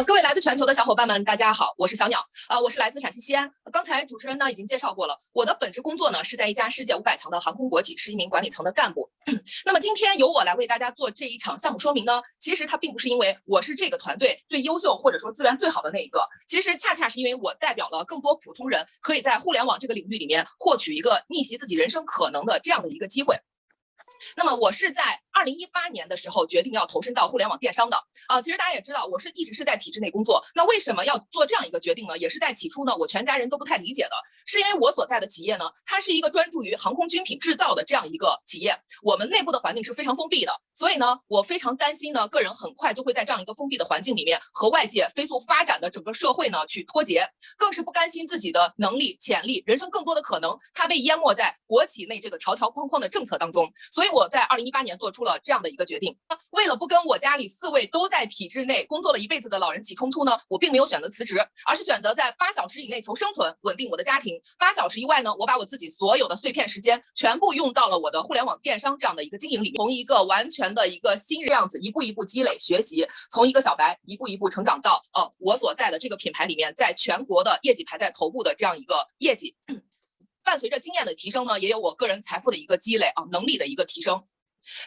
各位来自全球的小伙伴们，大家好，我是小鸟我是来自陕西西安。刚才主持人呢已经介绍过了，我的本职工作呢是在一家世界500强的航空国企，是一名管理层的干部。那么今天由我来为大家做这一场项目说明呢，其实它并不是因为我是这个团队最优秀或者说资源最好的那一个，其实恰恰是因为我代表了更多普通人可以在互联网这个领域里面获取一个逆袭自己人生可能的这样的一个机会。那么我是在2018年的时候决定要投身到互联网电商的其实大家也知道，我一直是在体制内工作。那为什么要做这样一个决定呢？也是在起初呢，我全家人都不太理解的，是因为我所在的企业呢，它是一个专注于航空军品制造的这样一个企业，我们内部的环境是非常封闭的，所以呢，我非常担心呢，个人很快就会在这样一个封闭的环境里面和外界飞速发展的整个社会呢去脱节，更是不甘心自己的能力、潜力、人生更多的可能，它被淹没在国企内这个条条框框的政策当中。所以我在2018年做出了这样的一个决定，为了不跟我家里4位都在体制内工作了一辈子的老人起冲突呢，我并没有选择辞职，而是选择在8小时以内求生存，稳定我的家庭。8小时以外呢，我把我自己所有的碎片时间全部用到了我的互联网电商这样的一个经营里，从一个完全的一个新人样子一步一步积累学习，从一个小白一步一步成长到我所在的这个品牌里面，在全国的业绩排在头部的这样一个业绩。伴随着经验的提升呢，也有我个人财富的一个积累能力的一个提升。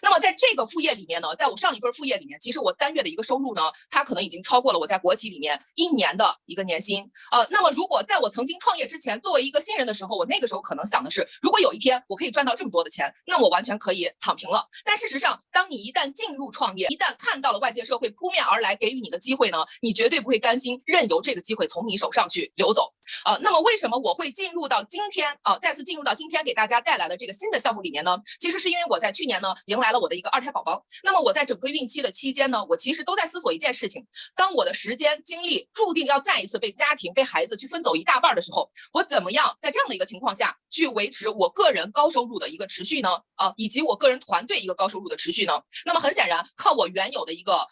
那么在这个副业里面呢，在我上一份副业里面，其实我单月的一个收入呢，它可能已经超过了我在国企里面1年的一个年薪。那么如果在我曾经创业之前，作为一个新人的时候，我那个时候可能想的是，如果有一天我可以赚到这么多的钱，那我完全可以躺平了。但事实上，当你一旦进入创业，一旦看到了外界社会扑面而来给予你的机会呢，你绝对不会甘心任由这个机会从你手上去流走。那么为什么我会进入到今天再次进入到今天给大家带来的这个新的项目里面呢？其实是因为我在去年呢迎来了我的一个2胎宝宝。那么我在整个孕期的期间呢，我其实都在思索一件事情：当我的时间精力注定要再一次被家庭被孩子去分走一大半的时候，我怎么样在这样的一个情况下去维持我个人高收入的一个持续呢？以及我个人团队一个高收入的持续呢？那么很显然，靠我原有的一个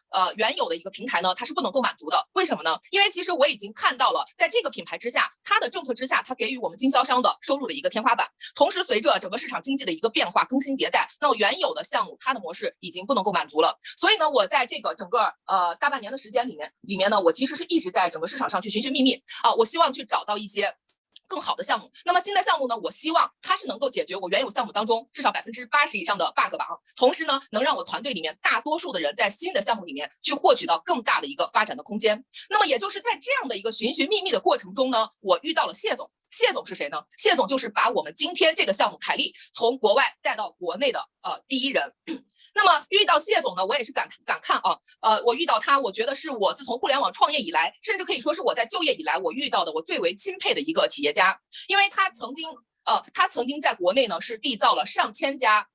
平台呢，它是不能够满足的。为什么呢？因为其实我已经看到了，在这个品牌之下，它的政策之下，它给予我们经销商的收入的一个天花板。同时，随着整个市场经济的一个变化、更新迭代，那么原有的项目它的模式已经不能够满足了。所以呢，我在这个整个大半年的时间里面呢，我其实是一直在整个市场上去寻寻觅觅我希望去找到一些更好的项目。那么新的项目呢，我希望它是能够解决我原有项目当中至少80%以上的 bug 吧同时呢，能让我团队里面大多数的人在新的项目里面去获取到更大的一个发展的空间。那么也就是在这样的一个寻寻觅觅的过程中呢，我遇到了谢总。谢总是谁呢？谢总就是把我们今天这个项目凯利从国外带到国内的第一人。那么遇到谢总呢，我也是感叹我遇到他，我觉得是我自从互联网创业以来，甚至可以说是我在就业以来我遇到的我最为钦佩的一个企业家，因为他曾经在国内呢是缔造了上千家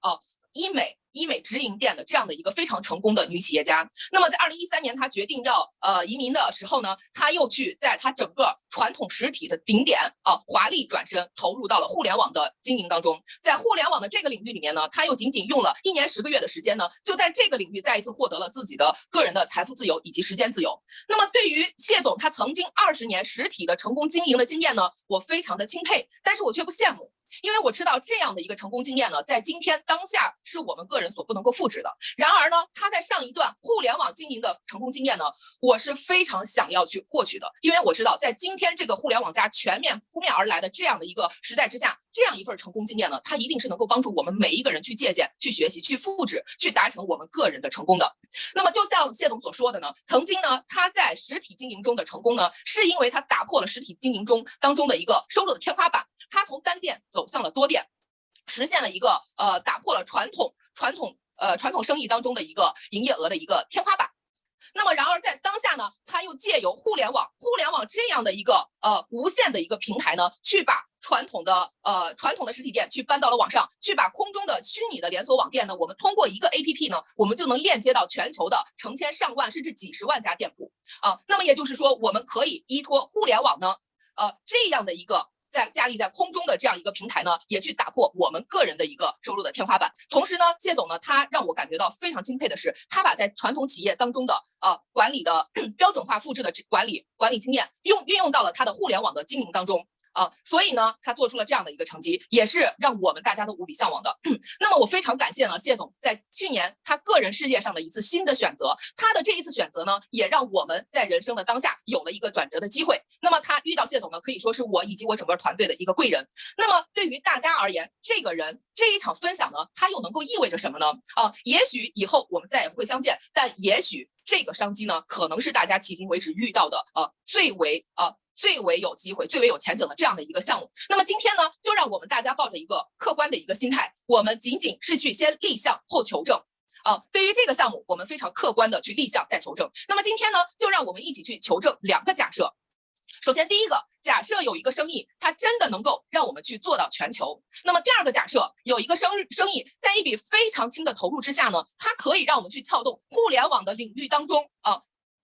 医美直营店的这样的一个非常成功的女企业家。那么在2013年她决定要移民的时候呢，她又去在她整个传统实体的顶点华丽转身投入到了互联网的经营当中。在互联网的这个领域里面呢，她又仅仅用了1年10个月的时间呢，就在这个领域再一次获得了自己的个人的财富自由以及时间自由。那么对于谢总他曾经20年实体的成功经营的经验呢，我非常的钦佩，但是我却不羡慕。因为我知道这样的一个成功经验呢，在今天当下是我们个人所不能够复制的。然而呢，他在上一段互联网经营的成功经验呢，我是非常想要去获取的。因为我知道，在今天这个互联网加全面扑面而来的这样的一个时代之下，这样一份成功经验呢，它一定是能够帮助我们每一个人去借鉴、去学习、去复制、去达成我们个人的成功的。那么就像谢总所说的呢，曾经呢，他在实体经营中的成功呢，是因为他打破了实体经营当中的一个收入的天花板，他从单店走向了多店，实现了一个打破了传统生意当中的一个营业额的一个天花板。那么然而在当下呢，他又借由互联网这样的一个无限的一个平台呢，去把传统的实体店去搬到了网上，去把空中的虚拟的连锁网店呢，我们通过一个 APP 呢，我们就能链接到全球的成千上万甚至几十万家店铺那么也就是说，我们可以依托互联网呢这样的一个架立在空中的这样一个平台呢，也去打破我们个人的一个收入的天花板。同时呢，谢总呢，他让我感觉到非常钦佩的是，他把在传统企业当中的管理的标准化复制的管理经验运用到了他的互联网的经营当中。所以呢，他做出了这样的一个成绩，也是让我们大家都无比向往的。那么我非常感谢呢谢总在去年他个人事业上的一次新的选择，他的这一次选择呢，也让我们在人生的当下有了一个转折的机会。那么他遇到谢总呢，可以说是我以及我整个团队的一个贵人。那么对于大家而言，这个人这一场分享呢，它又能够意味着什么呢？也许以后我们再也不会相见，但也许这个商机呢，可能是大家迄今为止遇到的最为有机会、最为有前景的这样的一个项目。那么今天呢，就让我们大家抱着一个客观的一个心态，我们仅仅是去先立项后求证。对于这个项目，我们非常客观的去立项再求证。那么今天呢，就让我们一起去求证2个假设。首先，第一个假设有一个生意，它真的能够让我们去做到全球。那么第2个假设，有一个生意，在一笔非常轻的投入之下呢，它可以让我们去撬动互联网的领域当中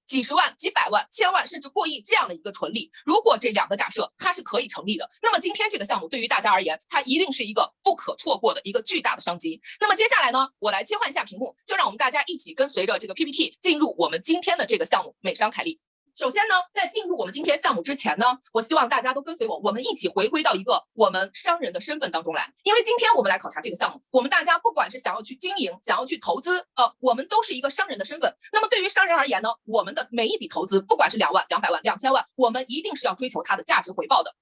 几十万、几百万、千万甚至过亿这样的一个纯利。如果这2个假设它是可以成立的，那么今天这个项目对于大家而言，它一定是一个不可错过的一个巨大的商机。那么接下来呢，我来切换一下屏幕，就让我们大家一起跟随着这个 PPT 进入我们今天的这个项目美商凯利。首先呢，在进入我们今天项目之前呢，我希望大家都跟随我，我们一起回归到一个我们商人的身份当中来。因为今天我们来考察这个项目，我们大家不管是想要去经营，想要去投资，我们都是一个商人的身份。那么对于商人而言呢，我们的每一笔投资，不管是2万、200万、2000万，我们一定是要追求它的价值回报的。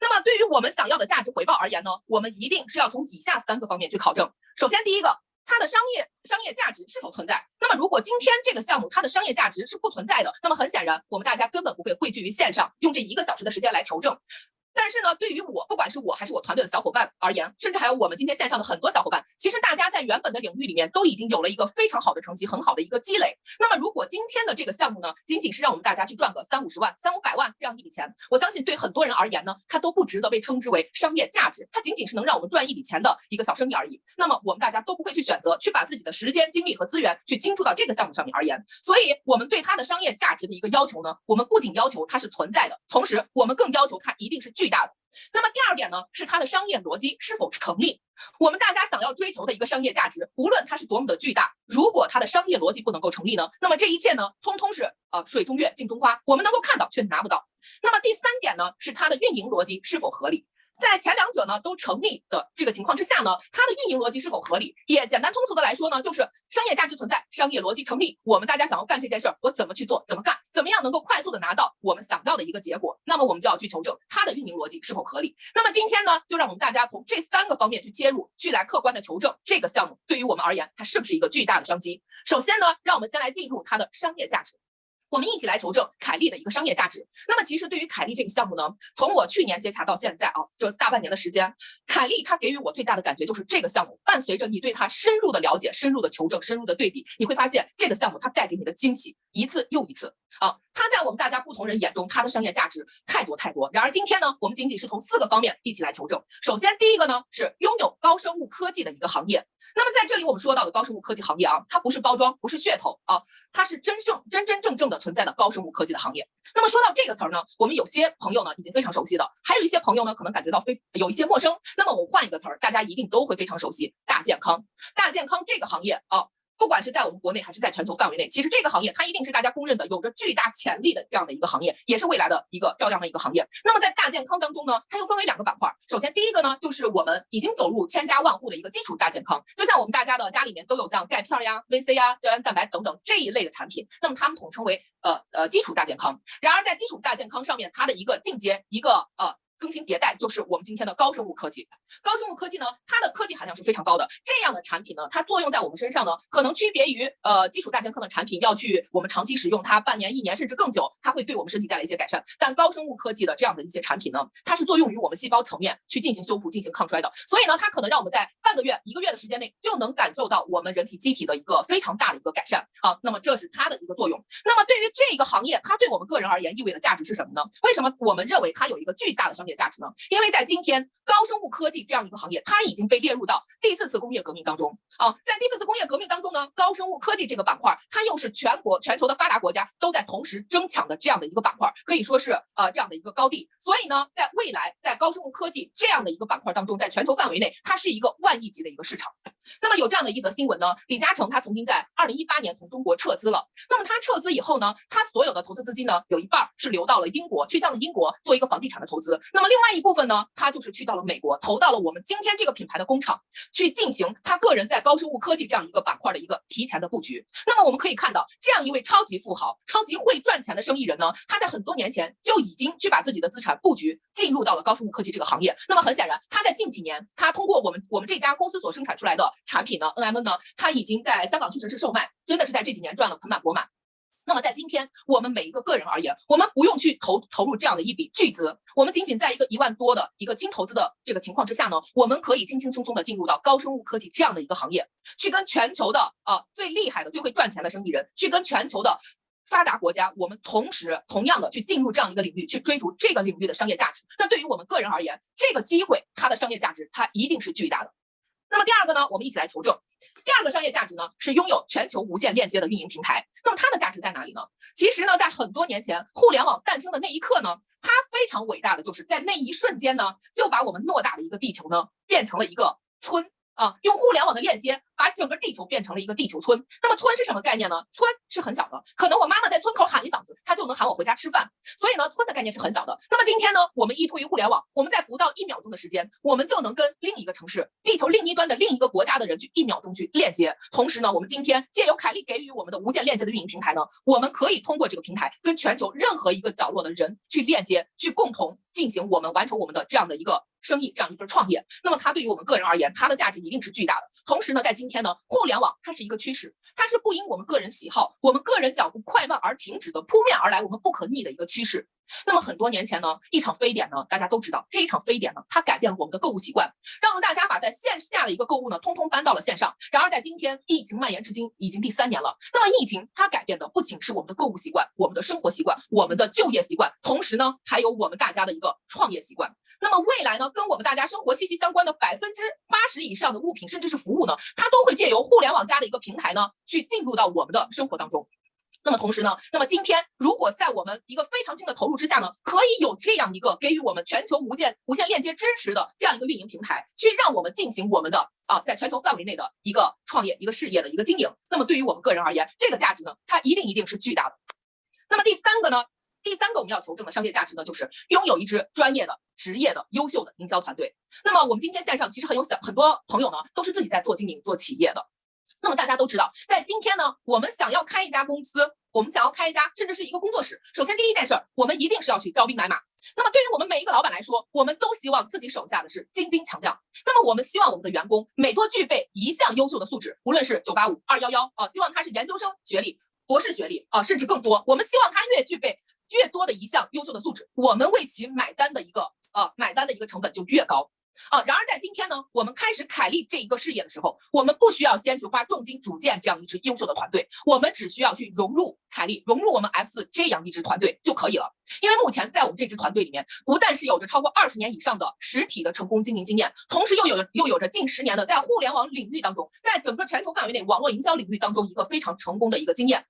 那么对于我们想要的价值回报而言呢，我们一定是要从以下3个方面去考证。首先，第一个，它的商业价值是否存在？那么如果今天这个项目它的商业价值是不存在的，那么很显然我们大家根本不会汇聚于线上，用这1个小时的时间来求证。但是呢，对于我，不管是我还是我团队的小伙伴而言，甚至还有我们今天线上的很多小伙伴，其实大家在原本的领域里面都已经有了一个非常好的成绩，很好的一个积累。那么如果今天的这个项目呢，仅仅是让我们大家去赚个350万、300-500万这样一笔钱，我相信对很多人而言呢，它都不值得被称之为商业价值，它仅仅是能让我们赚一笔钱的一个小生意而已。那么我们大家都不会去选择去把自己的时间、精力和资源去倾注到这个项目上面而言，所以我们对它的商业价值的一个要求呢，我们不仅要求它是存在的，同时我们更要求它一定是巨大的。那么第2点呢，是它的商业逻辑是否成立。我们大家想要追求的一个商业价值，无论它是多么的巨大，如果它的商业逻辑不能够成立呢，那么这一切呢，通通是水中月，镜中花，我们能够看到却拿不到。那么第3点呢，是它的运营逻辑是否合理。在前2者呢都成立的这个情况之下呢，它的运营逻辑是否合理？也简单通俗的来说呢，就是商业价值存在，商业逻辑成立。我们大家想要干这件事儿，我怎么去做，怎么干，怎么样能够快速的拿到我们想要的一个结果？那么我们就要去求证它的运营逻辑是否合理。那么今天呢，就让我们大家从这3个方面去切入，去来客观的求证这个项目对于我们而言，它是不是一个巨大的商机。首先呢，让我们先来进入它的商业价值。我们一起来求证凯利的一个商业价值。那么其实对于凯利这个项目呢，从我去年接洽到现在这大半年的时间，凯利它给予我最大的感觉就是这个项目伴随着你对它深入的了解、深入的求证、深入的对比，你会发现这个项目它带给你的惊喜一次又一次它在我们大家不同人眼中，它的商业价值太多太多。然而今天呢，我们仅仅是从4个方面一起来求证。首先，第一个呢是拥有高生物科技的一个行业。那么在这里我们说到的高生物科技行业它不是包装，不是噱头它是真正的存在的高生物科技的行业。那么说到这个词儿呢，我们有些朋友呢已经非常熟悉的，还有一些朋友呢可能感觉到有一些陌生。那么我换一个词儿，大家一定都会非常熟悉，大健康。大健康这个行业不管是在我们国内还是在全球范围内，其实这个行业它一定是大家公认的有着巨大潜力的这样的一个行业，也是未来的一个照样的一个行业。那么在大健康当中呢，它又分为2个板块。首先第一个呢，就是我们已经走入千家万户的一个基础大健康，就像我们大家的家里面都有像钙片呀、VC 呀、胶原蛋白等等这一类的产品，那么它们统称为基础大健康。然而在基础大健康上面，它的一个进阶一个更新迭代，就是我们今天的高生物科技。高生物科技呢，它的科技含量是非常高的。这样的产品呢，它作用在我们身上呢，可能区别于基础大健康的产品要去我们长期使用它半年、1年甚至更久，它会对我们身体带来一些改善。但高生物科技的这样的一些产品呢，它是作用于我们细胞层面去进行修复、进行抗衰的。所以呢，它可能让我们在半个月、1个月的时间内就能感受到我们人体机体的一个非常大的一个改善那么这是它的一个作用。那么对于这个行业，它对我们个人而言意味的价值是什么呢？为什么我们认为它有一个巨大的商业价值呢？因为在今天高生物科技这样一个行业，它已经被列入到第4次工业革命当中在第4次工业革命当中呢，高生物科技这个板块，它又是全球的发达国家都在同时争抢的这样的一个板块，可以说是这样的一个高地。所以呢，在未来，在高生物科技这样的一个板块当中，在全球范围内，它是一个万亿级的一个市场。那么有这样的一则新闻呢，李嘉诚他曾经在2018年从中国撤资了。那么他撤资以后呢，他所有的投资资金呢，有一半是流到了英国，去向了英国做一个房地产的投资。那那么另外一部分呢，他就是去到了美国，投到了我们今天这个品牌的工厂，去进行他个人在高生物科技这样一个板块的一个提前的布局。那么我们可以看到，这样一位超级富豪、超级会赚钱的生意人呢，他在很多年前就已经去把自己的资产布局进入到了高生物科技这个行业。那么很显然，他在近几年，他通过我们这家公司所生产出来的产品呢 ，NMN 呢，他已经在香港屈臣氏售卖，真的是在这几年赚了盆满钵满。那么在今天，我们每一个个人而言，我们不用去投入这样的一笔巨资，我们仅仅在一个1万多的一个轻投资的这个情况之下呢，我们可以轻轻松松的进入到高生物科技这样的一个行业，去跟全球的最厉害的、最会赚钱的生意人，去跟全球的发达国家，我们同样的去进入这样一个领域，去追逐这个领域的商业价值。那对于我们个人而言，这个机会它的商业价值它一定是巨大的。那么第二个呢，我们一起来求证。第二个商业价值呢，是拥有全球无线链接的运营平台。那么它的价值在哪里呢？其实呢，在很多年前，互联网诞生的那一刻呢，它非常伟大的就是在那一瞬间呢，就把我们偌大的一个地球呢，变成了一个村用互联网的链接把整个地球变成了一个地球村。那么村是什么概念呢？村是很小的，可能我妈妈在村口喊一嗓子，她就能喊我回家吃饭。所以呢，村的概念是很小的。那么今天呢，我们依托于互联网，我们在不到1秒钟的时间，我们就能跟另一个城市、地球另一端的另一个国家的人去1秒钟去链接。同时呢，我们今天借由凯利给予我们的无线链接的运营平台呢，我们可以通过这个平台跟全球任何一个角落的人去链接，去共同进行我们完成我们的这样的一个生意，这样一份创业。那么它对于我们个人而言，它的价值一定是巨大的。同时呢，在今天呢，互联网它是一个趋势，它是不因我们个人喜好、我们个人脚步快慢而停止的扑面而来，我们不可逆的一个趋势。那么很多年前呢，一场非典呢，大家都知道，这一场非典呢，它改变了我们的购物习惯，让大家把在线下的一个购物呢，通通搬到了线上。然而在今天，疫情蔓延至今已经第3年了。那么疫情它改变的不仅是我们的购物习惯、我们的生活习惯、我们的就业习惯，同时呢，还有我们大家的一个创业习惯。那么未来呢，跟我们大家生活息息相关的80%以上的物品，甚至是服务呢，它都会借由互联网加的一个平台呢，去进入到我们的生活当中。那么同时呢，那么今天如果在我们一个非常轻的投入之下呢，可以有这样一个给予我们全球无线链接支持的这样一个运营平台，去让我们进行我们的在全球范围内的一个创业、一个事业的一个经营。那么对于我们个人而言，这个价值呢，它一定是巨大的。那么第三个我们要求证的商业价值呢，就是拥有一支专业的、职业的、优秀的营销团队。那么我们今天线上其实很多朋友呢，都是自己在做经营、做企业的。那么大家都知道，在今天呢，我们想要开一家公司，我们想要开一家甚至是一个工作室，首先第一件事，我们一定是要去招兵买马。那么对于我们每一个老板来说，我们都希望自己手下的是精兵强将。那么我们希望我们的员工每多具备一项优秀的素质，无论是985、211希望他是研究生学历、博士学历甚至更多。我们希望他越具备越多的一项优秀的素质，我们为其买单的一个成本就越高。然而在今天呢，我们开始凯利这一个事业的时候，我们不需要先去花重金组建这样一支优秀的团队，我们只需要去融入凯利，融入我们 F4这样一支团队就可以了。因为目前在我们这支团队里面，不但是有着超过20年以上的实体的成功经营经验，同时又有着近10年的在互联网领域当中，在整个全球范围内网络营销领域当中一个非常成功的一个经验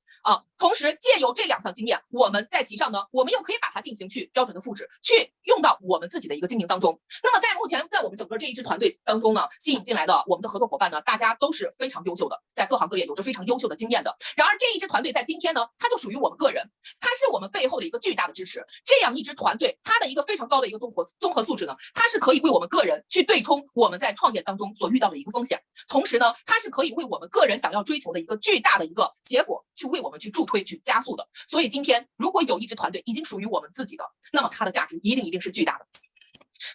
同时借由这2项经验，我们在其上呢，我们又可以把它进行去标准的复制，去用到我们自己的一个经营当中。那么在目前在我们整个这一支团队当中呢，吸引进来的我们的合作伙伴呢，大家都是非常优秀的，在各行各业有着非常优秀的经验的。然而这一支团队在今天呢，它就属于我们个人，它是我们背后的一个巨大的支持。这样一支团队，它的一个非常高的一个综合素质呢，它是可以为我们个人去对冲我们在创业当中所遇到的一个风险，同时呢，它是可以为我们个人想要追求的一个巨大的一个结果去为我们去助推、去加速的。所以今天如果有一支团队已经属于我们自己的，那么它的价值一定是巨大的。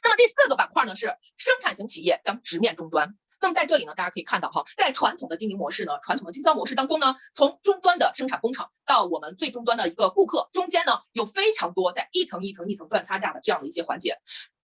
那么第4个板块呢，是生产型企业将直面终端。那么在这里呢，大家可以看到在传统的经营模式呢，传统的经销模式当中呢，从终端的生产工厂到我们最终端的一个顾客，中间呢有非常多在一层一层赚差价的这样的一些环节。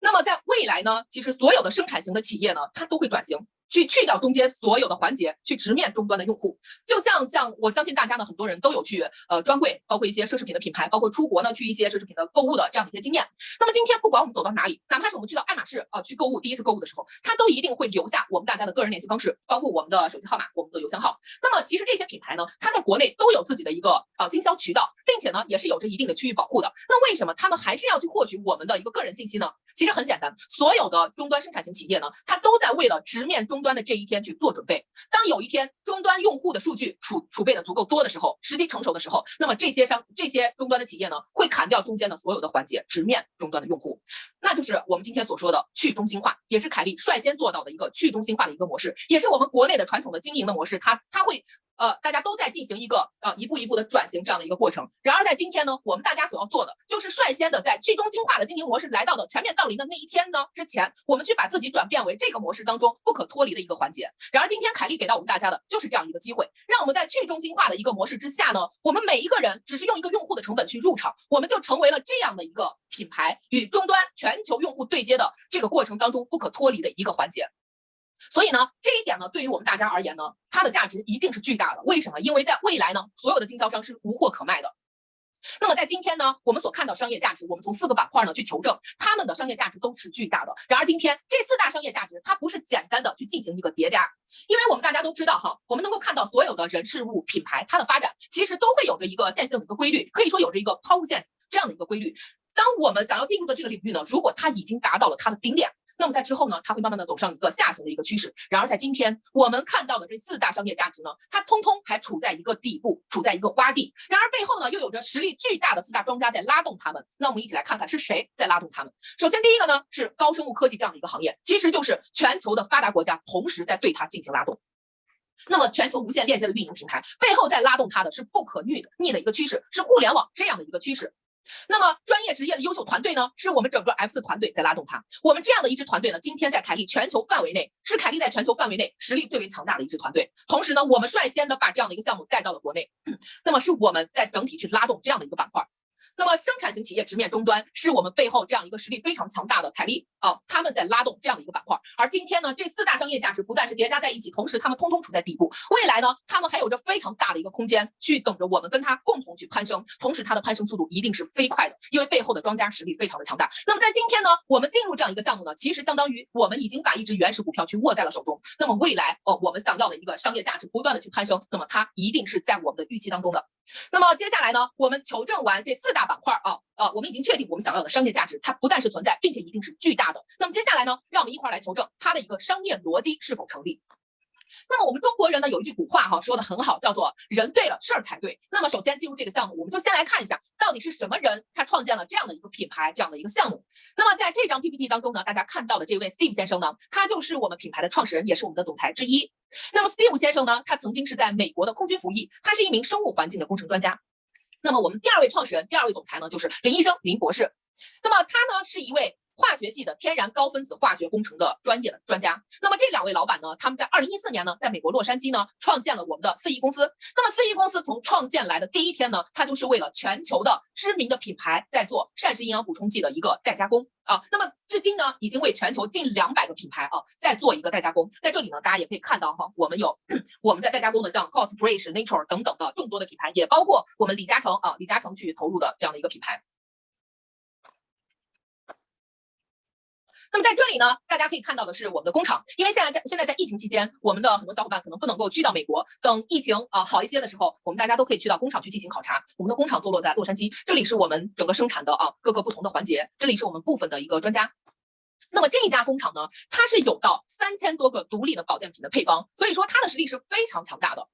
那么在未来呢，其实所有的生产型的企业呢，它都会转型，去掉中间所有的环节，去直面终端的用户。就像我相信大家呢，很多人都有去专柜，包括一些奢侈品的品牌，包括出国呢去一些奢侈品的购物的这样的一些经验。那么今天不管我们走到哪里，哪怕是我们去到爱马仕去购物，第一次购物的时候，它都一定会留下我们大家的个人联系方式，包括我们的手机号码、我们的邮箱号。那么其实这些品牌呢，它在国内都有自己的一个经销渠道，并且呢也是有着一定的区域保护的。那为什么他们还是要去获取我们的一个个人信息呢？其实很简单，所有的终端生产型企业呢，它都在为了直面终端的这一天去做准备。当有一天终端用户的数据储备的足够多的时候，时机成熟的时候，那么这些终端的企业呢，会砍掉中间的所有的环节，直面终端的用户。那就是我们今天所说的去中心化，也是凯立率先做到的一个去中心化的一个模式，也是我们国内的传统的经营的模式，它会大家都在进行一个一步一步的转型这样的一个过程。然而在今天呢，我们大家所要做的就是率先的在去中心化的经营模式来到的全面到临的那一天呢之前，我们去把自己转变为这个模式当中不可脱离的一个环节。然而今天凯立给到我们大家的就是这样一个机会，让我们在去中心化的一个模式之下呢，我们每一个人只是用一个用户的成本去入场，我们就成为了这样的一个品牌与终端全球用户对接的这个过程当中不可脱离的一个环节。所以呢，这一点呢，对于我们大家而言呢，它的价值一定是巨大的。为什么？因为在未来呢，所有的经销商是无货可卖的。那么在今天呢，我们所看到商业价值，我们从4个板块呢去求证，他们的商业价值都是巨大的。然而今天这4大商业价值，它不是简单的去进行一个叠加，因为我们大家都知道哈，我们能够看到所有的人事物品牌，它的发展其实都会有着一个线性的一个规律，可以说有着一个抛物线这样的一个规律。当我们想要进入的这个领域呢，如果它已经达到了它的顶点，那么在之后呢，它会慢慢的走上一个下行的一个趋势。然而在今天我们看到的这4大商业价值呢，它通通还处在一个底部，处在一个洼地。然而背后呢，又有着实力巨大的4大庄家在拉动他们。那我们一起来看看是谁在拉动他们。首先第一个呢，是高生物科技这样的一个行业，其实就是全球的发达国家同时在对它进行拉动。那么全球无线链接的运营平台背后在拉动它的是不可逆的一个趋势，是互联网这样的一个趋势。那么专业职业的优秀团队呢，是我们整个 F4团队在拉动它。我们这样的一支团队呢，今天在凯立全球范围内，是凯立在全球范围内实力最为强大的一支团队。同时呢，我们率先的把这样的一个项目带到了国内，那么是我们在整体去拉动这样的一个板块。那么生产型企业直面终端，是我们背后这样一个实力非常强大的凯立他们在拉动这样的一个板块。而今天呢，这4大商业价值不但是叠加在一起，同时他们通通处在底部。未来呢，他们还有着非常大的一个空间去等着我们跟它共同去攀升，同时它的攀升速度一定是飞快的，因为背后的庄家实力非常的强大。那么在今天呢，我们进入这样一个项目呢，其实相当于我们已经把一只原始股票去握在了手中。那么未来我们想要的一个商业价值不断的去攀升，那么它一定是在我们的预期当中的。那么接下来呢，我们求证完这4大板块我们已经确定我们想要的商业价值，它不但是存在，并且一定是巨大的。那么接下来呢，让我们一块来求证它的一个商业逻辑是否成立。那么我们中国人呢有一句古话说的很好，叫做人对了事儿才对。那么首先进入这个项目，我们就先来看一下到底是什么人他创建了这样的一个品牌，这样的一个项目。那么在这张 PPT 当中呢，大家看到的这位 Steve 先生呢，他就是我们品牌的创始人，也是我们的总裁之一。那么 Steve 先生呢，他曾经是在美国的空军服役，他是一名生物环境的工程专家。那么我们第2位创始人，第2位总裁呢，就是林医生，林博士。那么他呢是一位化学系的天然高分子化学工程的专业的专家。那么这2位老板呢，他们在2014年呢，在美国洛杉矶呢，创建了我们的4E公司。那么4E公司从创建来的第一天呢，它就是为了全球的知名的品牌在做膳食营养补充剂的一个代加工那么至今呢，已经为全球近200个品牌在做一个代加工。在这里呢，大家也可以看到我们有我们在代加工的像 Cosfresh、Nature 等等的众多的品牌，也包括我们李嘉诚李嘉诚去投入的这样的一个品牌。那么在这里呢，大家可以看到的是我们的工厂，因为现在在疫情期间，我们的很多小伙伴可能不能够去到美国，等疫情好一些的时候，我们大家都可以去到工厂去进行考察。我们的工厂坐落在洛杉矶，这里是我们整个生产的各个不同的环节，这里是我们部分的一个专家。那么这一家工厂呢，它是有到3000多个独立的保健品的配方，所以说它的实力是非常强大的。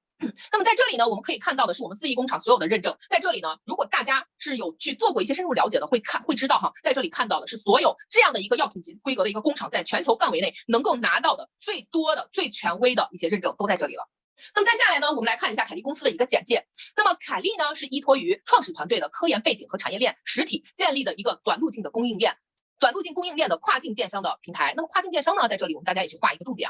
那么在这里呢，我们可以看到的是我们4E工厂所有的认证。在这里呢，如果大家是有去做过一些深入了解的，会知道在这里看到的是所有这样的一个药品级规格的一个工厂，在全球范围内能够拿到的最多的、最权威的一些认证都在这里了。那么再下来呢，我们来看一下凯立公司的一个简介。那么凯立呢，是依托于创始团队的科研背景和产业链实体建立的一个短路径的供应链。短路径供应链的跨境电商的平台。那么跨境电商呢，在这里我们大家也去画一个重点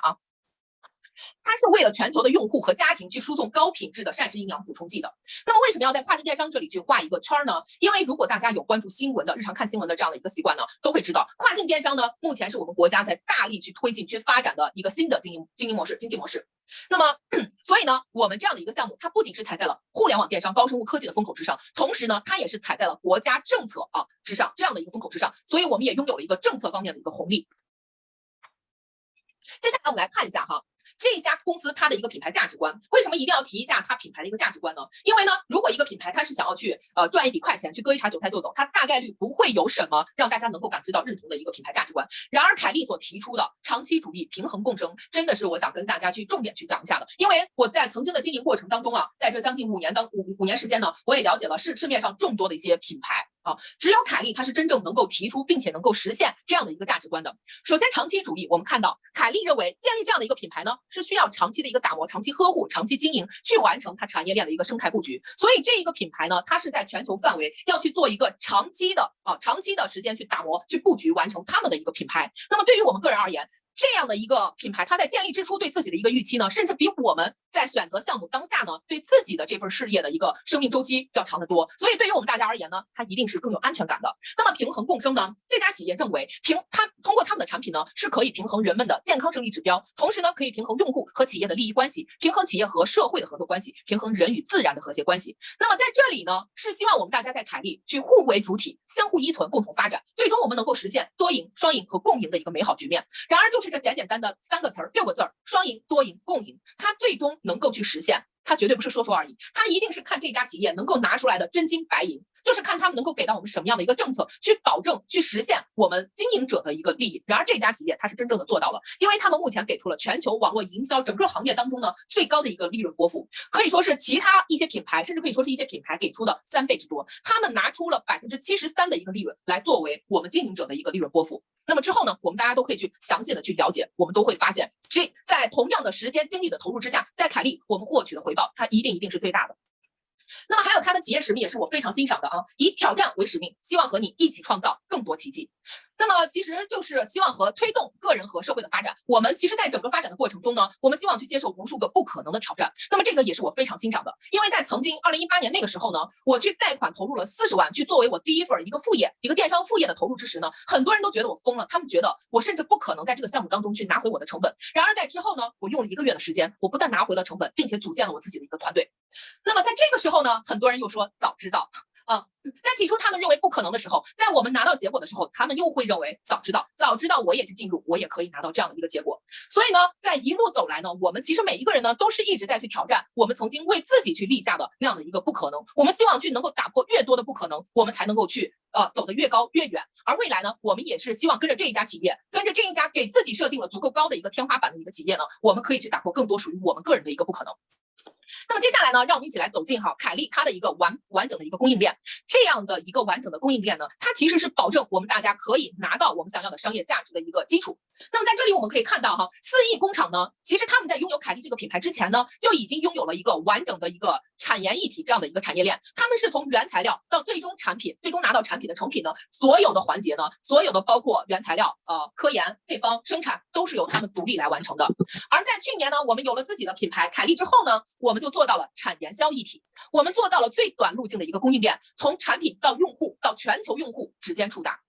它是为了全球的用户和家庭去输送高品质的膳食营养补充剂的。那么为什么要在跨境电商这里去画一个圈呢？因为如果大家有关注新闻的、日常看新闻的这样的一个习惯呢，都会知道跨境电商呢，目前是我们国家在大力去推进、去发展的一个新的经济模式。那么，所以呢，我们这样的一个项目，它不仅是踩在了互联网电商、高生物科技的风口之上，同时呢，它也是踩在了国家政策之上这样的一个风口之上，所以我们也拥有了一个政策方面的一个红利。接下来我们来看一下这一家公司它的一个品牌价值观，为什么一定要提一下它品牌的一个价值观呢？因为呢，如果一个品牌它是想要去赚一笔快钱，去割一茬韭菜就走，它大概率不会有什么让大家能够感知到认同的一个品牌价值观。然而凯利所提出的长期主义、平衡共生，真的是我想跟大家去重点去讲一下的。因为我在曾经的经营过程当中啊，在这将近5年时间呢，我也了解了市面上众多的一些品牌。只有凯利它是真正能够提出并且能够实现这样的一个价值观的。首先，长期主义，我们看到凯利认为建立这样的一个品牌呢，是需要长期的一个打磨、长期呵护、长期经营，去完成它产业链的一个生态布局。所以这一个品牌呢，它是在全球范围要去做一个长期的时间去打磨、去布局，完成他们的一个品牌。那么对于我们个人而言，这样的一个品牌，它在建立之初对自己的一个预期呢，甚至比我们在选择项目当下呢，对自己的这份事业的一个生命周期要长得多。所以对于我们大家而言呢，它一定是更有安全感的。那么平衡共生呢，这家企业认为它通过他们的产品呢，是可以平衡人们的健康生理指标，同时呢，可以平衡用户和企业的利益关系，平衡企业和社会的合作关系，平衡人与自然的和谐关系。那么在这里呢，是希望我们大家在凯利去互为主体，相互依存，共同发展，最终我们能够实现多赢、双赢和共赢的一个美好局面。然而就是这简简单的3个词儿、6个字儿：双赢、多赢、共赢，它最终能够去实现，它绝对不是说说而已，它一定是看这家企业能够拿出来的真金白银，就是看他们能够给到我们什么样的一个政策，去保证、去实现我们经营者的一个利益。然而这家企业它是真正的做到了，因为他们目前给出了全球网络营销整个行业当中呢最高的一个利润拨付，可以说是其他一些品牌，甚至可以说是一些品牌给出的3倍之多。他们拿出了73%的一个利润来作为我们经营者的一个利润拨付。那么之后呢，我们大家都可以去详细的去了解，我们都会发现，在同样的时间精力的投入之下，在凯利我们获取的回报，它一定是最大的。那么还有它的企业使命也是我非常欣赏的啊，以挑战为使命，希望和你一起创造更多奇迹。那么其实就是希望和推动个人和社会的发展。我们其实在整个发展的过程中呢，我们希望去接受无数个不可能的挑战。那么这个也是我非常欣赏的，因为在曾经2018年那个时候呢，我去贷款投入了40万，去作为我第一份一个副业，一个电商副业的投入之时呢，很多人都觉得我疯了，他们觉得我甚至不可能在这个项目当中去拿回我的成本。然而在之后呢，我用了1个月的时间，我不但拿回了成本，并且组建了我自己的一个团队。那么在这个时候呢，很多人又说早知道。在起初他们认为不可能的时候，在我们拿到结果的时候，他们又会认为早知道我也去进入，我也可以拿到这样的一个结果。所以呢，在一路走来呢，我们其实每一个人呢，都是一直在去挑战我们曾经为自己去立下的那样的一个不可能。我们希望去能够打破越多的不可能，我们才能够去走得越高越远。而未来呢，我们也是希望跟着这一家企业，跟着这一家给自己设定了足够高的一个天花板的一个企业呢，我们可以去打破更多属于我们个人的一个不可能。那么接下来呢，让我们一起来走进凯利它的一个完整的一个供应链。这样的一个完整的供应链呢，它其实是保证我们大家可以拿到我们想要的商业价值的一个基础。那么在这里我们可以看到4亿工厂呢，其实他们在拥有凯利这个品牌之前呢，就已经拥有了一个完整的一个产研一体这样的一个产业链。他们是从原材料到最终产品，最终拿到产品的成品呢，所有的环节呢，所有的包括原材料、科研、配方、生产，都是由他们独立来完成的。而在去年呢，我们有了自己的品牌凯利之后呢，我们就做到了产研销一体，我们做到了最短路径的一个供应链，从产品到用户到全球用户指尖触达。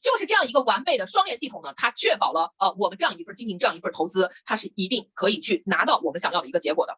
就是这样一个完备的双链系统呢，它确保了我们这样一份经营，这样一份投资，它是一定可以去拿到我们想要的一个结果的。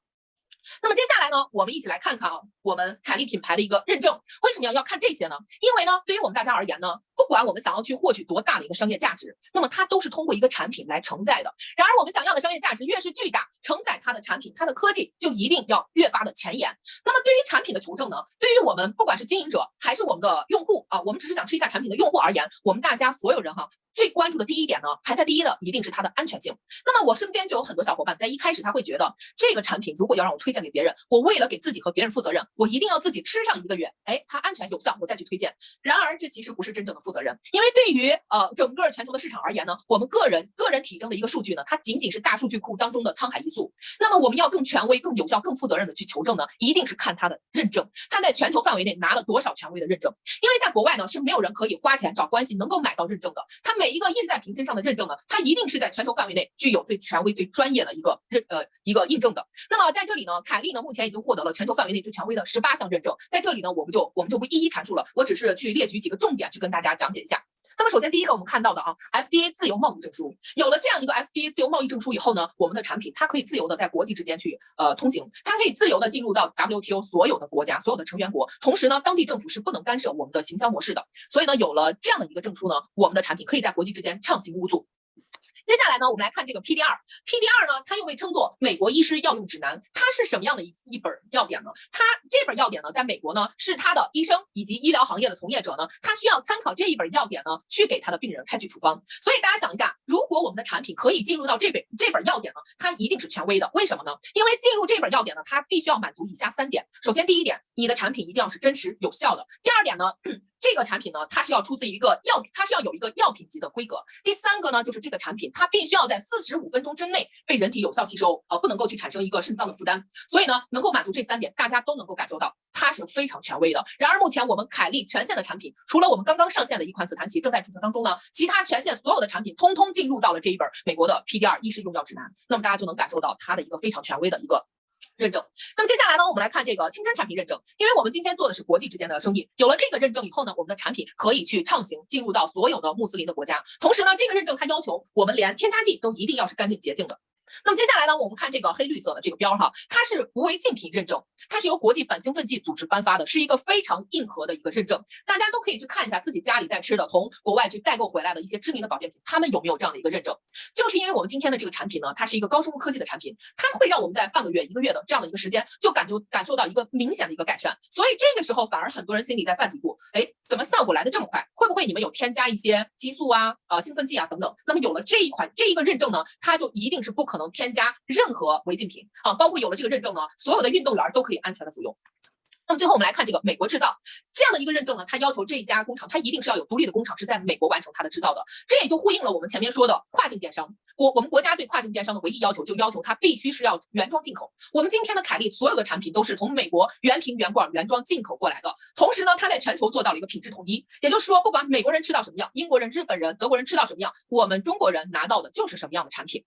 那么接下来呢，我们一起来看看我们凯利品牌的一个认证。为什么要看这些呢？因为呢，对于我们大家而言呢，不管我们想要去获取多大的一个商业价值，那么它都是通过一个产品来承载的。然而我们想要的商业价值越是巨大，承载它的产品、它的科技就一定要越发的前沿。那么对于产品的求证呢，对于我们不管是经营者还是我们的用户我们只是想吃一下产品的用户而言，我们大家所有人最关注的第一点呢，排在第一的一定是它的安全性。那么我身边就有很多小伙伴在一开始他会觉得，这个产品如果要让我推荐给别人，我为了给自己和别人负责任，我一定要自己吃上1个月，它安全有效，我再去推荐。然而这其实不是真正的负责任，因为对于整个全球的市场而言呢，我们个人体征的一个数据呢，它仅仅是大数据库当中的沧海一粟。那么我们要更权威、更有效、更负责任的去求证呢，一定是看它的认证，它在全球范围内拿了多少权威的认证。因为在国外呢，是没有人可以花钱找关系能够买到认证的，它每一个印在瓶身上的认证呢，它一定是在全球范围内具有最权威、最专业的一个印证的。那么在这里呢，凯利呢目前已经获得了全球范围内最权威的18项认证。在这里呢，我们就不一一阐述了，我只是去列举几个重点去跟大家讲解一下。那么首先第一个我们看到的FDA 自由贸易证书，有了这样一个 FDA 自由贸易证书以后呢，我们的产品它可以自由的在国际之间去通行，它可以自由的进入到 WTO 所有的国家、所有的成员国，同时呢，当地政府是不能干涉我们的行销模式的。所以呢，有了这样的一个证书呢，我们的产品可以在国际之间畅行无阻。接下来呢，我们来看这个 PDR。PDR 呢，它又被称作美国医师药用指南。它是什么样的一本要点呢？它这本要点呢，在美国呢，是他的医生以及医疗行业的从业者呢，他需要参考这一本要点呢，去给他的病人开具处方。所以大家想一下，如果我们的产品可以进入到这本要点呢，它一定是权威的。为什么呢？因为进入这本要点呢，它必须要满足以下3点。首先，第一点，你的产品一定要是真实有效的。第二点呢，这个产品呢，它是要出自于一个它是要有一个药品级的规格。第3个呢，就是这个产品它必须要在45分钟之内被人体有效吸收，不能够去产生一个肾脏的负担。所以呢，能够满足这3点，大家都能够感受到它是非常权威的。然而目前我们凯利全线的产品，除了我们刚刚上线的一款紫檀旗正在注册当中呢，其他全线所有的产品通通进入到了这一本美国的 PDR 医师用药指南。那么大家就能感受到它的一个非常权威的一个认证。那么接下来呢，我们来看这个清真产品认证。因为我们今天做的是国际之间的生意，有了这个认证以后呢，我们的产品可以去畅行进入到所有的穆斯林的国家。同时呢，这个认证它要求我们连添加剂都一定要是干净洁净的。那么接下来呢，我们看这个黑绿色的这个标哈，它是无违禁品认证，它是由国际反兴奋剂组织颁发的，是一个非常硬核的一个认证。大家都可以去看一下自己家里在吃的，从国外去代购回来的一些知名的保健品，他们有没有这样的一个认证？就是因为我们今天的这个产品呢，它是一个高生物科技的产品，它会让我们在半个月、1个月的这样的一个时间，就感受到一个明显的一个改善。所以这个时候反而很多人心里在犯嘀咕，怎么效果来的这么快？会不会你们有添加一些激素啊、兴奋剂啊等等？那么有了这一个认证呢，它就一定是不可能添加任何违禁品包括有了这个认证呢，所有的运动员都可以安全的服用。那么最后我们来看这个美国制造这样的一个认证呢，它要求这一家工厂它一定是要有独立的工厂是在美国完成它的制造的，这也就呼应了我们前面说的跨境电商。我们国家对跨境电商的唯一要求就要求它必须是要原装进口。我们今天的凯利所有的产品都是从美国原瓶原罐原装进口过来的，同时呢，它在全球做到了一个品质统一，也就是说，不管美国人吃到什么样，英国人、日本人、德国人吃到什么样，我们中国人拿到的就是什么样的产品。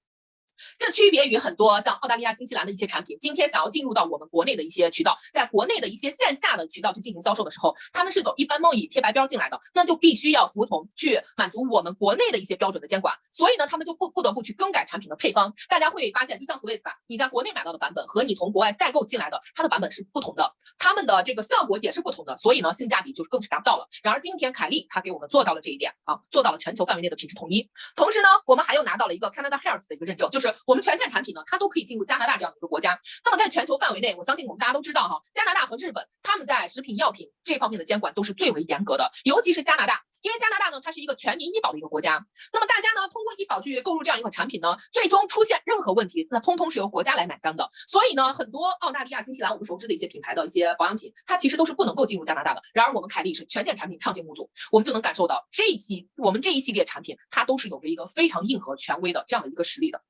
这区别于很多像澳大利亚、新西兰的一些产品，今天想要进入到我们国内的一些渠道，在国内的一些线下的渠道去进行销售的时候，他们是走一般贸易贴白标进来的，那就必须要服从去满足我们国内的一些标准的监管，所以呢，他们就不得不去更改产品的配方。大家会发现，就像 Swiss 吧，你在国内买到的版本和你从国外代购进来的，它的版本是不同的，他们的这个效果也是不同的，所以呢，性价比就是更是达不到了。然而今天凯利它给我们做到了这一点做到了全球范围内的品质统一。同时呢，我们还又拿到了一个 Canada Health 的一个认证，就是我们全线产品呢，它都可以进入加拿大这样的一个国家。那么在全球范围内，我相信我们大家都知道加拿大和日本他们在食品药品这方面的监管都是最为严格的，尤其是加拿大，因为加拿大呢，它是一个全民医保的一个国家。那么大家呢，通过医保去购入这样一款产品呢，最终出现任何问题，那通通是由国家来买单的。所以呢，很多澳大利亚、新西兰我们熟知的一些品牌的一些保养品，它其实都是不能够进入加拿大的。然而我们凯利是全线产品畅行无阻，我们就能感受到我们这一系列产品，它都是有着一个非常硬核、权威的这样的一个实力的。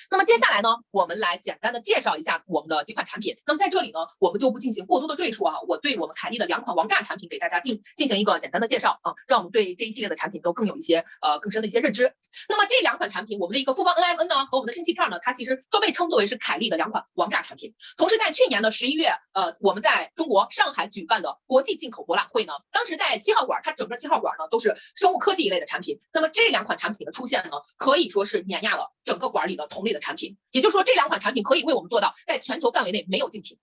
那么接下来呢，我们来简单的介绍一下我们的几款产品。那么在这里呢，我们就不进行过多的赘述我对我们凯利的2款王炸产品给大家进行一个简单的介绍让我们对这一系列的产品都更有一些更深的一些认知。那么这2款产品，我们的一个复方 NMN 呢和我们的新气片呢，它其实都被称作为是凯利的2款王炸产品。同时在去年的11月，我们在中国上海举办的国际进口博览会呢，当时在7号馆，它整个7号馆呢都是生物科技一类的产品。那么这2款产品的出现呢，可以说是碾压了整个馆里的同类的产品，也就是说这2款产品可以为我们做到在全球范围内没有竞品。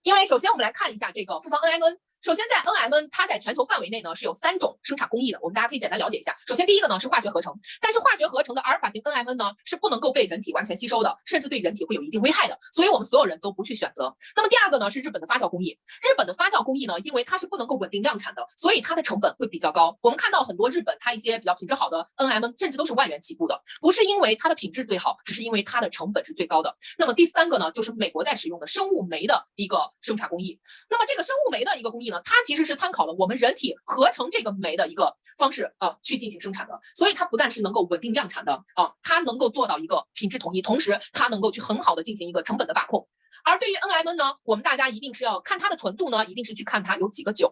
因为首先我们来看一下这个复方 NMN。首先在 NMN 它在全球范围内呢是有3种生产工艺的，我们大家可以简单了解一下。首先第一个呢是化学合成，但是化学合成的阿尔法型 NMN 呢是不能够被人体完全吸收的，甚至对人体会有一定危害的，所以我们所有人都不去选择。那么第二个呢是日本的发酵工艺，日本的发酵工艺呢，因为它是不能够稳定量产的，所以它的成本会比较高。我们看到很多日本它一些比较品质好的 NMN 甚至都是万元起步的，不是因为它的品质最好，只是因为它的成本是最高的。那么第3个呢就是美国在使用的生物酶的一个生产工艺。那么这个生物酶的一个工艺呢，它其实是参考了我们人体合成这个酶的一个方式去进行生产的，所以它不但是能够稳定量产的它能够做到一个品质统一，同时它能够去很好的进行一个成本的把控。而对于 NMN 呢，我们大家一定是要看它的纯度呢，一定是去看它有几个9。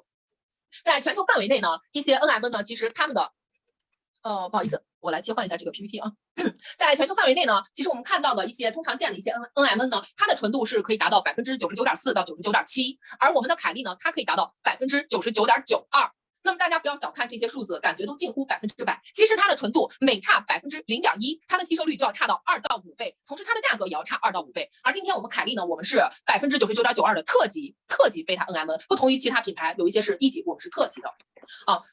在全球范围内呢，一些 NMN 呢，其实他们的不好意思，我来切换一下这个 PPT 在全球范围内呢，其实我们看到的一些通常见的一些 NMN 呢，它的纯度是可以达到99.4%到99.7%，而我们的凯利呢，它可以达到99.92%。那么大家不要小看这些数字，感觉都近乎100%，其实它的纯度每差0.1%，它的吸收率就要差到2到5倍，同时它的价格也要差2到5倍。而今天我们凯利呢，我们是99.92%的特级贝塔 NMN，不同于其他品牌，有一些是1级，我们是特级的。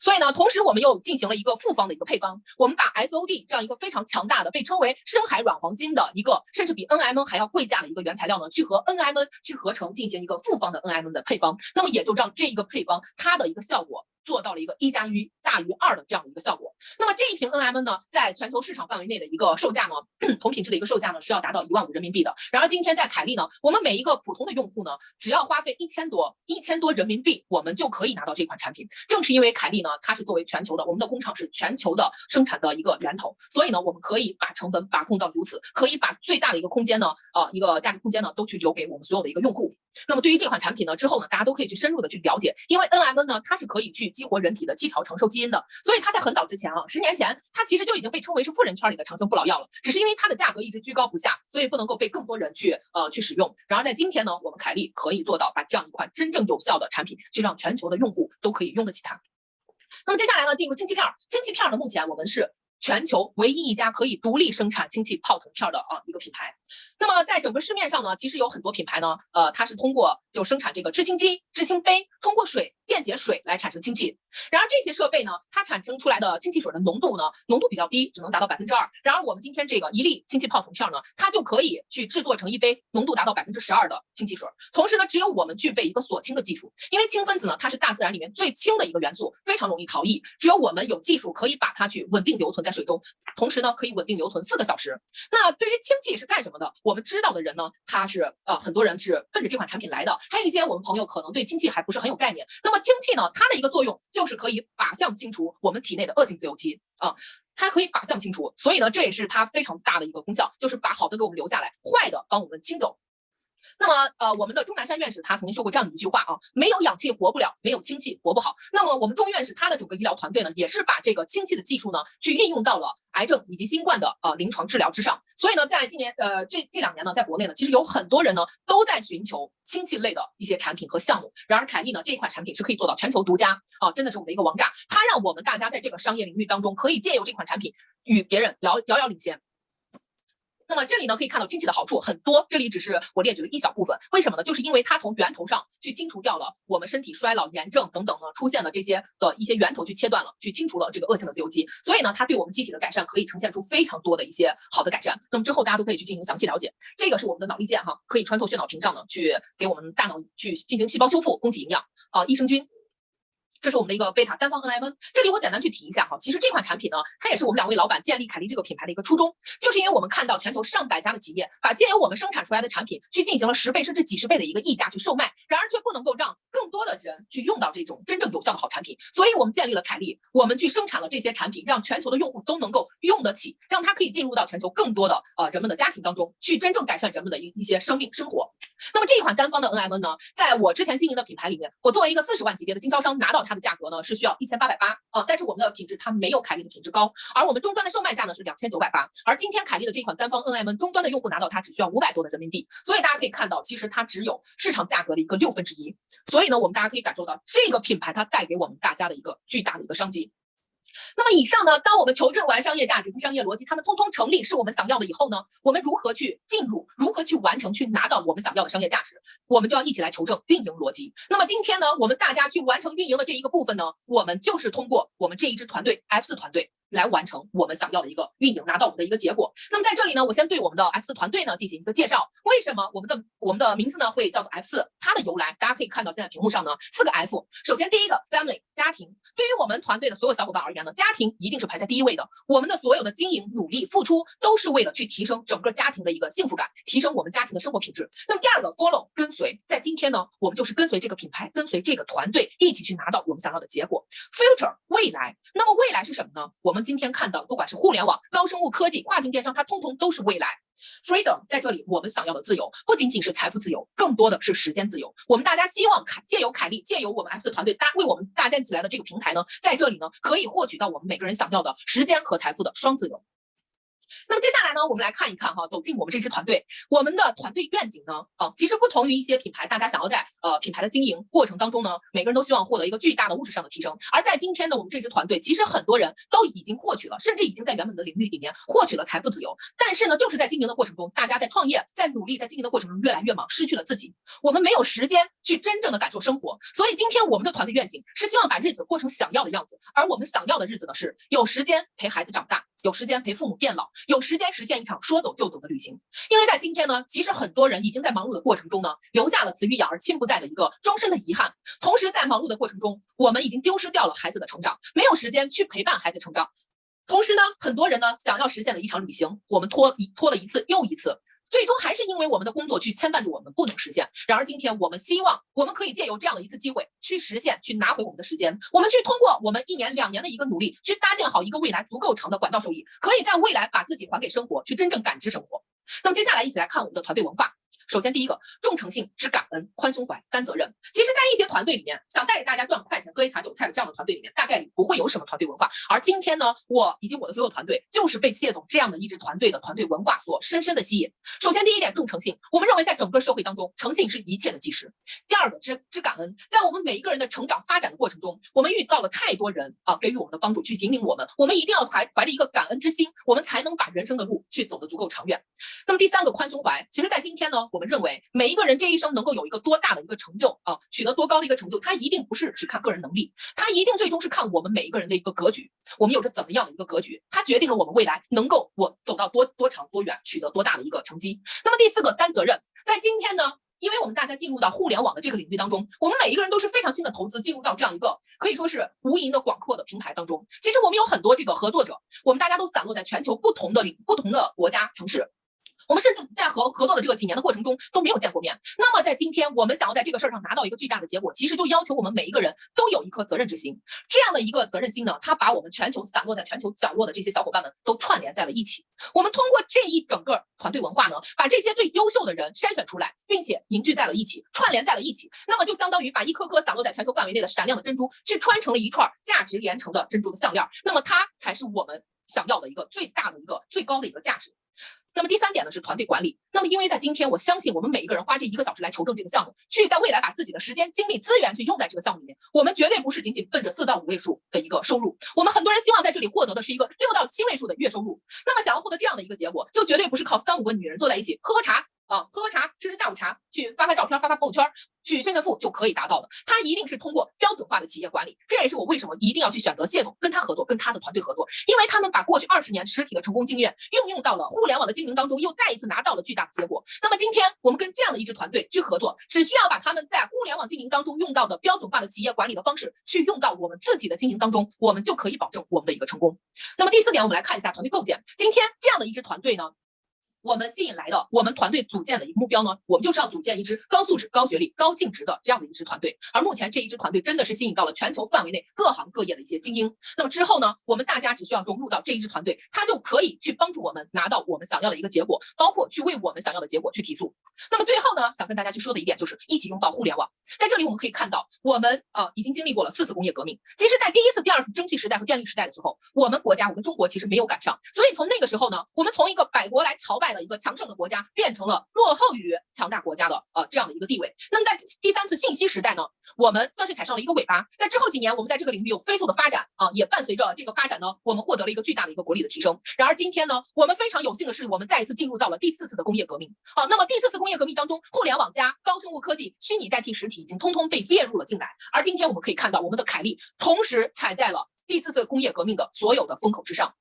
所以呢，同时我们又进行了一个复方的一个配方，我们把 SOD 这样一个非常强大的，被称为深海软黄金的一个，甚至比 NMN 还要贵价的一个原材料呢，去和 NMN 去合成，进行一个复方的 NMN 的配方，那么也就让这一个配方它的一个效果做到了一个1+1大于2的这样的一个效果。那么这一瓶 NMN 呢，在全球市场范围内的一个售价呢，同品质的一个售价呢是要达到15000人民币的。然而今天在凯利呢，我们每一个普通的用户呢，只要花费1000多人民币，我们就可以拿到这款产品。正是因为凯利呢，它是作为全球的，我们的工厂是全球的生产的一个源头，所以呢，我们可以把成本把控到如此，可以把最大的一个空间呢，一个价值空间呢，都去留给我们所有的一个用户。那么对于这款产品呢，之后呢，大家都可以去深入的去了解，因为 NMN 呢，它是可以去激活人体的7条长寿基因的，所以它在很早之前10年前，它其实就已经被称为是富人圈里的长生不老药了，只是因为它的价格一直居高不下，所以不能够被更多人去使用。然而在今天呢，我们凯利可以做到把这样一款真正有效的产品，去让全球的用户都可以用得起它。那么接下来呢，进入氢气片。氢气片呢，目前我们是全球唯一一家可以独立生产氢气泡腾片的一个品牌。那么在整个市面上呢，其实有很多品牌呢，它是通过就生产这个制氢机、制氢杯，通过水电解水来产生氢气。然而这些设备呢，它产生出来的氢气水的浓度比较低，只能达到2%。然而我们今天这个1粒氢气泡腾片呢，它就可以去制作成一杯浓度达到12%的氢气水。同时呢，只有我们具备一个锁氢的技术，因为氢分子呢，它是大自然里面最轻的一个元素，非常容易逃逸。只有我们有技术可以把它去稳定留存在水中，同时呢，可以稳定留存4个小时。那对于氢气是干什么的？我们知道的人呢，他是很多人是奔着这款产品来的，还有一些我们朋友可能对氢气还不是很有概念。那么氢气呢，它的一个作用就是可以靶向清除我们体内的恶性自由基它可以靶向清除，所以呢，这也是它非常大的一个功效，就是把好的给我们留下来，坏的帮我们清走。那么我们的钟南山院士他曾经说过这样一句话没有氧气活不了，没有氢气活不好。那么我们钟院士他的整个医疗团队呢，也是把这个氢气的技术呢，去运用到了癌症以及新冠的临床治疗之上。所以呢，在今年这2年呢，在国内呢，其实有很多人呢都在寻求氢气类的一些产品和项目。然而凯利呢这一款产品是可以做到全球独家真的是我们的一个王炸。它让我们大家在这个商业领域当中，可以借由这款产品与别人遥遥领先。那么这里呢可以看到氢气的好处很多，这里只是我列举了一小部分。为什么呢？就是因为它从源头上去清除掉了我们身体衰老、炎症等等呢出现的这些的一些源头，去切断了，去清除了这个恶性的自由基。所以呢，它对我们机体的改善可以呈现出非常多的一些好的改善。那么之后大家都可以去进行详细了解。这个是我们的脑力健可以穿透血脑屏障呢，去给我们大脑去进行细胞修复、供给营养益生菌。这是我们的一个贝塔单方 NMN。这里我简单去提一下其实这款产品呢，它也是我们2位老板建立凯利这个品牌的一个初衷，就是因为我们看到全球上百家的企业把借由我们生产出来的产品去进行了10倍甚至几十倍的一个溢价去售卖，然而却不能够让更多的人去用到这种真正有效的好产品。所以我们建立了凯利，我们去生产了这些产品，让全球的用户都能够用得起，让它可以进入到全球更多的人们的家庭当中，去真正改善人们的一些生活。那么这一款单方的 NMN 呢，在我之前经营的品牌里面，我作为一个40万级别的经销商拿到它的价格呢是需要1880但是我们的品质它没有凯利的品质高，而我们终端的售卖价呢是2980，而今天凯利的这款单方 NMN 终端的用户拿到它只需要500多的人民币，所以大家可以看到，其实它只有市场价格的一个1/6。所以呢，我们大家可以感受到这个品牌它带给我们大家的一个巨大的一个商机。那么以上呢，当我们求证完商业价值及商业逻辑，它们通通成立是我们想要的以后呢，我们如何去进入，如何去完成，去拿到我们想要的商业价值，我们就要一起来求证运营逻辑。那么今天呢，我们大家去完成运营的这一个部分呢，我们就是通过我们这一支团队 F4 团队来完成我们想要的一个运营，拿到我们的一个结果。那么在这里呢，我先对我们的 F4 团队呢进行一个介绍。为什么我们的名字呢会叫做 F4？ 它的由来大家可以看到，现在屏幕上呢4个 F。首先第一个 Family 家庭，对于我们团队的所有小伙伴而言呢，家庭一定是排在第一位的。我们的所有的经营、努力、付出，都是为了去提升整个家庭的一个幸福感，提升我们家庭的生活品质。那么第二个 Follow 跟随，在今天呢，我们就是跟随这个品牌，跟随这个团队，一起去拿到我们想要的结果。Future 未来，那么未来是什么呢？我们今天看到，不管是互联网、高生物科技、跨境电商，它通通都是未来。Freedom 在这里，我们想要的自由不仅仅是财富自由，更多的是时间自由。我们大家希望借由凯利，借由我们 F4 团队为我们搭建起来的这个平台呢，在这里呢，可以获取到我们每个人想要的时间和财富的双自由。那么接下来呢，我们来看一看走进我们这支团队，我们的团队愿景呢，其实不同于一些品牌，大家想要在品牌的经营过程当中呢，每个人都希望获得一个巨大的物质上的提升。而在今天的我们这支团队，其实很多人都已经获取了，甚至已经在原本的领域里面获取了财富自由。但是呢，就是在经营的过程中，大家在创业、在努力、在经营的过程中越来越忙，失去了自己，我们没有时间去真正的感受生活。所以今天我们的团队愿景是希望把日子过成想要的样子，而我们想要的日子呢，是有时间陪孩子长大，有时间陪父母变老，有时间实现一场说走就走的旅行。因为在今天呢，其实很多人已经在忙碌的过程中呢，留下了子欲养而亲不待的一个终身的遗憾。同时在忙碌的过程中，我们已经丢失掉了孩子的成长，没有时间去陪伴孩子成长。同时呢，很多人呢想要实现的一场旅行，我们拖了一次又一次。最终还是因为我们的工作去牵绊住我们，不能实现。然而今天我们希望我们可以借由这样的一次机会去实现，去拿回我们的时间。我们去通过我们1年2年的一个努力，去搭建好一个未来足够长的管道收益，可以在未来把自己还给生活，去真正感知生活。那么接下来一起来看我们的团队文化。首先第一个，重诚信、知感恩、宽松怀、担责任。其实在一些团队里面，想带着大家赚快钱、割一茬韭菜的这样的团队里面，大概率不会有什么团队文化。而今天呢，我以及我的所有团队就是被谢总这样的一支团队的团队文化所深深的吸引。首先第一点，重诚信，我们认为在整个社会当中，诚信是一切的基石。第二个，知感恩，在我们每一个人的成长发展的过程中，我们遇到了太多人给予我们的帮助，去引领我们，我们一定要怀着一个感恩之心，我们才能把人生的路去走得足够长远。那么第三个，宽松怀，其实在今天呢，我们认为每一个人这一生能够有一个多大的一个成就取得多高的一个成就，他一定不是只看个人能力，他一定最终是看我们每一个人的一个格局，我们有着怎么样的一个格局，它决定了我们未来能够走到多长多远，取得多大的一个成绩。那么第四个，担责任，在今天呢，因为我们大家进入到互联网的这个领域当中，我们每一个人都是非常轻的投资进入到这样一个可以说是无垠的广阔的平台当中。其实我们有很多这个合作者，我们大家都散落在全球不同的国家城市，我们甚至在合作的这个几年的过程中都没有见过面。那么在今天我们想要在这个事儿上拿到一个巨大的结果，其实就要求我们每一个人都有一颗责任之心。这样的一个责任心呢，它把我们全球散落在全球角落的这些小伙伴们都串联在了一起。我们通过这一整个团队文化呢，把这些最优秀的人筛选出来，并且凝聚在了一起，串联在了一起。那么就相当于把一颗颗散落在全球范围内的闪亮的珍珠，去穿成了一串价值连城的珍珠的项链。那么它才是我们想要的一个最大的一个最高的一个价值。那么第三点呢是团队管理。那么因为在今天，我相信我们每一个人花这1个小时来筹证这个项目，去在未来把自己的时间、精力、资源去用在这个项目里面，我们绝对不是仅仅奔着4到5位数的一个收入。我们很多人希望在这里获得的是一个6到7位数的月收入。那么想要获得这样的一个结果，就绝对不是靠3、5个女人坐在一起喝喝茶喝喝茶，吃吃下午茶，去发照片、发朋友圈，去炫炫富就可以达到的。它一定是通过标准化的企业管理。这也是我为什么一定要去选择谢总，跟他合作，跟他的团队合作，因为他们把过去20年实体的成功经验运用到了互联网的经营当中，又再一次拿到了巨大的结果。那么今天我们跟这样的一支团队去合作，只需要把他们在互联网经营当中用到的标准化的企业管理的方式，去用到我们自己的经营当中，我们就可以保证我们的一个成功。那么第4点，我们来看一下团队构建。今天这样的一支团队呢，我们吸引来的，我们团队组建的一个目标呢，我们就是要组建一支高素质、高学历、高净值的这样的一支团队。而目前这一支团队真的是吸引到了全球范围内各行各业的一些精英。那么之后呢，我们大家只需要融入到这一支团队，它就可以去帮助我们拿到我们想要的一个结果，包括去为我们想要的结果去提速。那么最后呢，想跟大家去说的一点就是一起拥抱互联网。在这里我们可以看到，我们已经经历过了4次工业革命。其实在第1次、第2次蒸汽时代和电力时代的时候，我们中国其实没有赶上。所以从那个时候呢，我们从一个百国来朝拜的一个强盛的国家，变成了落后于强大国家的这样的一个地位。那么在第3次信息时代呢，我们算是踩上了一个尾巴。在之后几年，我们在这个领域有飞速的发展也伴随着这个发展呢，我们获得了一个巨大的一个国力的提升。然而今天呢，我们非常有幸的是，我们再一次进入到了第4次的工业革命。那么第4次工业革命当中，互联网加高生物科技、虚拟代替实体已经通通被列入了进来。而今天我们可以看到，我们的凯利同时踩在了第4次工业革命的所有的风口之上。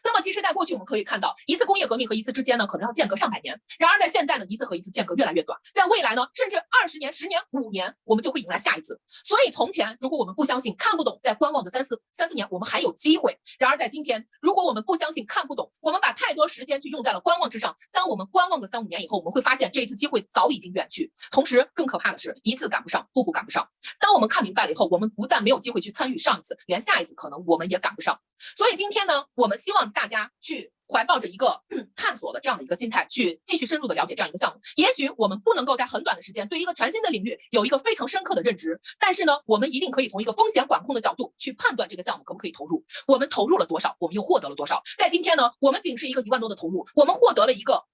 那么其实在过去我们可以看到，一次工业革命和一次之间呢，可能要间隔上百年。然而在现在呢，一次和一次间隔越来越短。在未来呢，甚至20年、10年、5年，我们就会迎来下一次。所以从前如果我们不相信、看不懂，在观望的3、4年，我们还有机会。然而在今天，如果我们不相信、看不懂，我们把太多时间去用在了观望之上，当我们观望个3、5年以后，我们会发现这一次机会早已经远去。同时更可怕的是，一次赶不上，步步赶不上。当我们看明白了以后，我们不但没有机会去参与上一次，连下一次可能我们也赶不上。所以今天呢，我们希望大家去怀抱着一个探索的这样的一个心态，去继续深入的了解这样一个项目。也许我们不能够在很短的时间对一个全新的领域有一个非常深刻的认知，但是呢，我们一定可以从一个风险管控的角度去判断这个项目可不可以投入。我们投入了多少，我们又获得了多少。在今天呢，我们仅是一个1万多的投入，我们获得了一个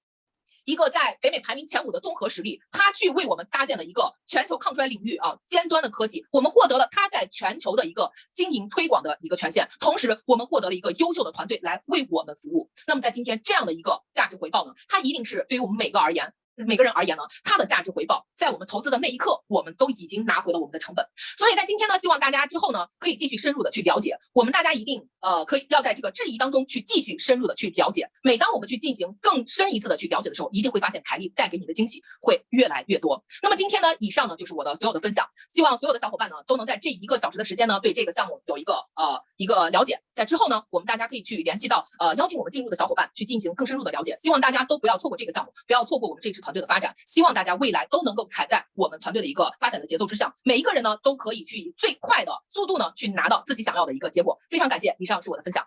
在北美排名前5的综合实力，他去为我们搭建了一个全球抗衰领域尖端的科技，我们获得了他在全球的一个经营推广的一个权限，同时我们获得了一个优秀的团队来为我们服务。那么在今天这样的一个价值回报呢，它一定是对于我们每个人而言呢，它的价值回报在我们投资的那一刻，我们都已经拿回了我们的成本。所以在今天呢，希望大家之后呢，可以继续深入的去了解，我们大家一定可以要在这个质疑当中去继续深入的去了解。每当我们去进行更深一次的去了解的时候，一定会发现凯莉带给你的惊喜会越来越多。那么今天呢，以上呢就是我的所有的分享，希望所有的小伙伴呢都能在这1个小时的时间呢，对这个项目有一个了解。在之后呢，我们大家可以去联系到邀请我们进入的小伙伴去进行更深入的了解。希望大家都不要错过这个项目，不要错过我们这支团队的发展。希望大家未来都能够踩在我们团队的一个发展的节奏之上，每一个人呢都可以去以最快的速度呢去拿到自己想要的一个结果。非常感谢，以上是我的分享。